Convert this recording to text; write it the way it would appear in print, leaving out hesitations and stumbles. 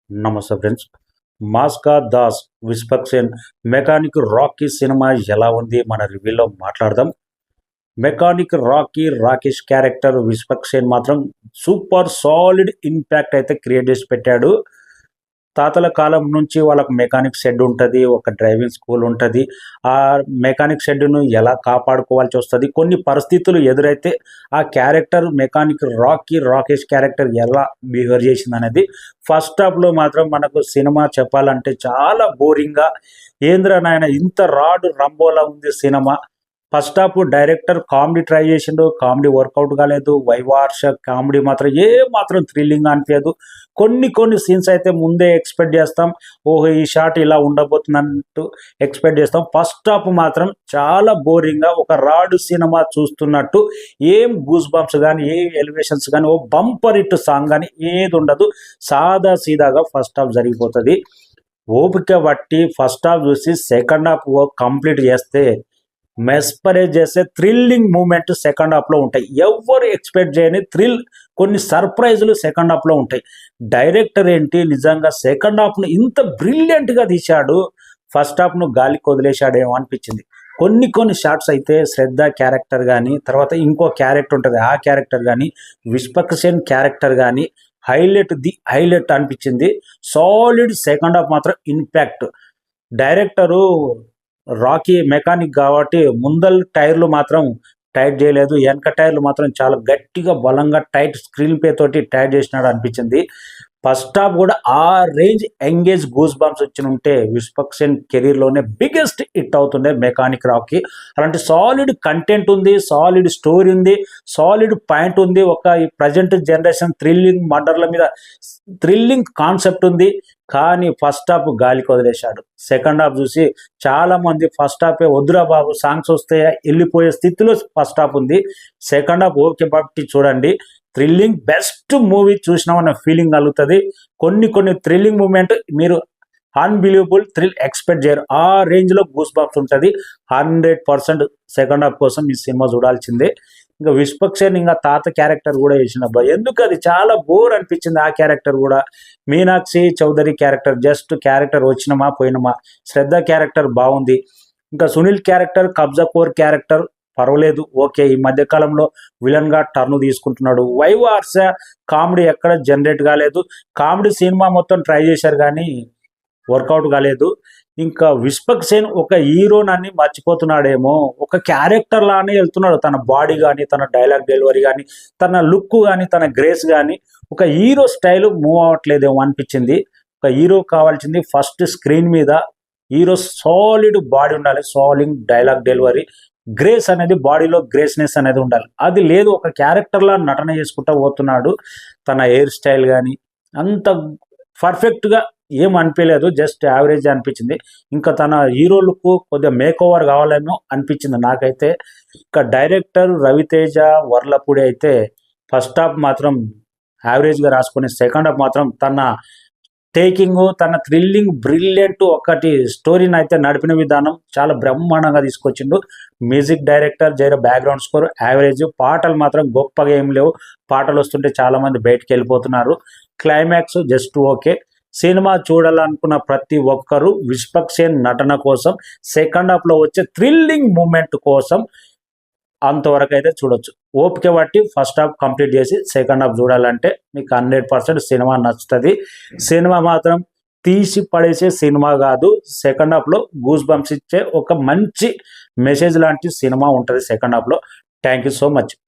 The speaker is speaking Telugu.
నమస్తే friends. 'Mass Ka Das', 'Vishwaksen', 'mechanic Rocky' cinema ఎలా ఉంది మన రివ్యూలో మాట్లాడదాం. 'Mechanic Rocky' Rakesh character 'Vishwaksen' మాత్రం సూపర్ సాలిడ్ ఇంపాక్ట్ అయితే క్రియేట్ చేసి పెట్టాడు. తాతల కాలం నుంచి వాళ్ళకు మెకానిక్ షెడ్ ఉంటుంది, ఒక డ్రైవింగ్ స్కూల్ ఉంటుంది. ఆ మెకానిక్ షెడ్ను ఎలా కాపాడుకోవాల్సి వస్తుంది, కొన్ని పరిస్థితులు ఎదురైతే ఆ క్యారెక్టర్ మెకానిక్ రాకేష్ క్యారెక్టర్ ఎలా బిహేవ్ చేసింది అనేది ఫస్ట్ హాఫ్లో మాత్రం మనకు సినిమా చెప్పాలంటే చాలా బోరింగ్గా, ఏంద్ర నాయన ఇంత రాడ్ రంబోలా ఉంది cinema. First half director comedy try చేసిండు, కామెడీ వర్కౌట్ కాలేదు. వైవార్ష కామెడీ మాత్రం ఏ మాత్రం థ్రిల్లింగ్ అనిపించదు. కొన్ని సీన్స్ అయితే ముందే ఎక్స్పెక్ట్ చేస్తాం, ఓహో ఈ షాట్ ఇలా ఉండబోతున్నట్టు ఎక్స్పెక్ట్ చేస్తాం. ఫస్ట్ హాఫ్ మాత్రం చాలా బోరింగ్గా ఒక రాడ్ సినిమా చూస్తున్నట్టు, ఏం గూస్ బంప్స్ కానీ ఏ ఎలివేషన్స్ కానీ ఓ బంపర్ హిట్ సాంగ్ కానీ ఏది ఉండదు. సాదా సీదాగా ఫస్ట్ హాఫ్ జరిగిపోతుంది. ఓపిక బట్టి ఫస్ట్ హాఫ్ చూసి సెకండ్ హాఫ్ కంప్లీట్ చేస్తే మెస్పరైజ్ చేసే థ్రిల్లింగ్ మూమెంట్ సెకండ్ హాఫ్లో ఉంటాయి. ఎవరు ఎక్స్పెక్ట్ చేయని థ్రిల్, కొన్ని సర్ప్రైజులు సెకండ్ హాఫ్లో ఉంటాయి. డైరెక్టర్ ఏంటి నిజంగా సెకండ్ హాఫ్ను ఇంత బ్రిలియంట్గా తీశాడు, ఫస్ట్ హాఫ్ను గాలికి వదిలేశాడేమో అనిపించింది. కొన్ని షాట్స్ అయితే శ్రద్ధ క్యారెక్టర్ కానీ, తర్వాత ఇంకో క్యారెక్టర్ ఉంటుంది ఆ క్యారెక్టర్ కానీ, విస్పక్సేన్ క్యారెక్టర్ కానీ హైలైట్ అనిపించింది. సాలిడ్ సెకండ్ హాఫ్ మాత్రం ఇంపాక్ట్. డైరెక్టరు రాకీ మెకానిక్ కాబట్టి ముందల టైర్లు మాత్రం టైట్ చేయలేదు, వెనక టైర్లు మాత్రం చాలా గట్టిగా బలంగా టైట్ స్క్రీన్ ప్లే తోటి టైట్ చేసినాడు అనిపించింది. ఫస్ట్ హాఫ్ కూడా ఆ రేంజ్ ఎంగేజ్ గూస్ బంప్స్ వచ్చిన ఉంటే విస్పక్సేన్ కెరీర్లోనే బిగ్గెస్ట్ హిట్ అవుతుండే మెకానిక్ రాకీ. అలాంటి సాలిడ్ కంటెంట్ ఉంది, సాలిడ్ స్టోరీ ఉంది, సాలిడ్ పాయింట్ ఉంది. ఒక ఈ ప్రజెంట్ జనరేషన్ థ్రిల్లింగ్ మర్డర్ల మీద థ్రిల్లింగ్ కాన్సెప్ట్ ఉంది. కానీ ఫస్ట్ హాఫ్ గాలికి వదిలేశాడు. సెకండ్ హాఫ్ చూసి చాలామంది ఫస్ట్ హాఫే వద్దురా బాబు సాంగ్స్ వస్తే వెళ్ళిపోయే స్థితిలో ఫస్ట్ హాఫ్ ఉంది. సెకండ్ హాఫ్ ఓకే బట్టి చూడండి, థ్రిల్లింగ్ బెస్ట్ మూవీ చూసినామన్న ఫీలింగ్ కలుగుతుంది. కొన్ని థ్రిల్లింగ్ మూమెంట్ మీరు అన్బిలీవబుల్ థ్రిల్ ఎక్స్పెక్ట్ చేయరు, ఆ రేంజ్లో గూస్ బంప్స్ ఉంటుంది. 100% సెకండ్ హాఫ్ కోసం ఈ సినిమా చూడాల్సిందే. ఇంకా విస్పక్సేన్ ఇంకా తాత క్యారెక్టర్ కూడా వేసినబ్బా, ఎందుకు అది చాలా బోర్ అనిపించింది. ఆ క్యారెక్టర్ కూడా Meenakshi Chaudhary character just character వచ్చినమా పోయినమా. శ్రద్ధ క్యారెక్టర్ బాగుంది. ఇంకా సునీల్ క్యారెక్టర్, కబ్జా కోర్ క్యారెక్టర్ పర్వాలేదు, ఓకే. ఈ మధ్యకాలంలో విలన్గా టర్న్ తీసుకుంటున్నాడు. వైవార్ష కామెడీ ఎక్కడ జనరేట్ కాలేదు. కామెడీ సినిమా మొత్తం ట్రై చేశారు కానీ వర్కౌట్ కాలేదు. ఇంకా విస్పక్సేన్ ఒక హీరోనని మర్చిపోతున్నాడేమో, ఒక క్యారెక్టర్ లానే వెళ్తున్నాడు. తన బాడీ కానీ, తన డైలాగ్ డెలివరీ కానీ, తన లుక్ కానీ, తన గ్రేస్ కానీ ఒక హీరో స్టైల్ మూవ్ అవ్వట్లేదేమో అనిపించింది. ఒక హీరో కావాల్సింది ఫస్ట్ స్క్రీన్ మీద హీరో సాలిడ్ బాడీ ఉండాలి, సాలిడ్ డైలాగ్ డెలివరీ, గ్రేస్ అనేది బాడీలో గ్రేస్నెస్ అనేది ఉండాలి. అది లేదు, ఒక క్యారెక్టర్లా నటన చేసుకుంటూ పోతున్నాడు. తన హెయిర్ స్టైల్ కానీ అంత పర్ఫెక్ట్గా ఏం అనిపించలేదు, జస్ట్ యావరేజ్ అనిపించింది. ఇంకా తన హీరో లుక్ కొద్దిగా మేక్ ఓవర్ కావాలేమో అనిపించింది నాకైతే. ఇంకా డైరెక్టర్ రవితేజ వర్లపూడి అయితే ఫస్ట్ హాఫ్ మాత్రం యావరేజ్గా రాసుకుని సెకండ్ హాఫ్ మాత్రం తన టేకింగ్, తన థ్రిల్లింగ్ బ్రిలియంట్ ఒకటి స్టోరీని అయితే నడిపిన విధానం చాలా బ్రహ్మాండంగా తీసుకొచ్చిండు. మ్యూజిక్ డైరెక్టర్ జైర బ్యాక్గ్రౌండ్ స్కోర్ యావరేజ్. పాటలు మాత్రం గొప్పగా ఏం లేవు, పాటలు వస్తుంటే చాలామంది బయటికి వెళ్ళిపోతున్నారు. Climax just okay. సినిమా చూడాలనుకున్న ప్రతి ఒక్కరూ విస్పక్సేన్ నటన కోసం, సెకండ్ హాఫ్లో వచ్చే థ్రిల్లింగ్ మూమెంట్ కోసం అంతవరకు అయితే చూడొచ్చు. ఓపిక బట్టి ఫస్ట్ హాఫ్ కంప్లీట్ చేసి సెకండ్ హాఫ్ చూడాలంటే మీకు 100% సినిమా నచ్చుతుంది. సినిమా మాత్రం తీసి పడేసే సినిమా కాదు, సెకండ్ హాఫ్లో గూస్ బంప్స్ ఇచ్చే ఒక మంచి మెసేజ్ లాంటి సినిమా ఉంటుంది సెకండ్ హాఫ్లో. Thank you so much.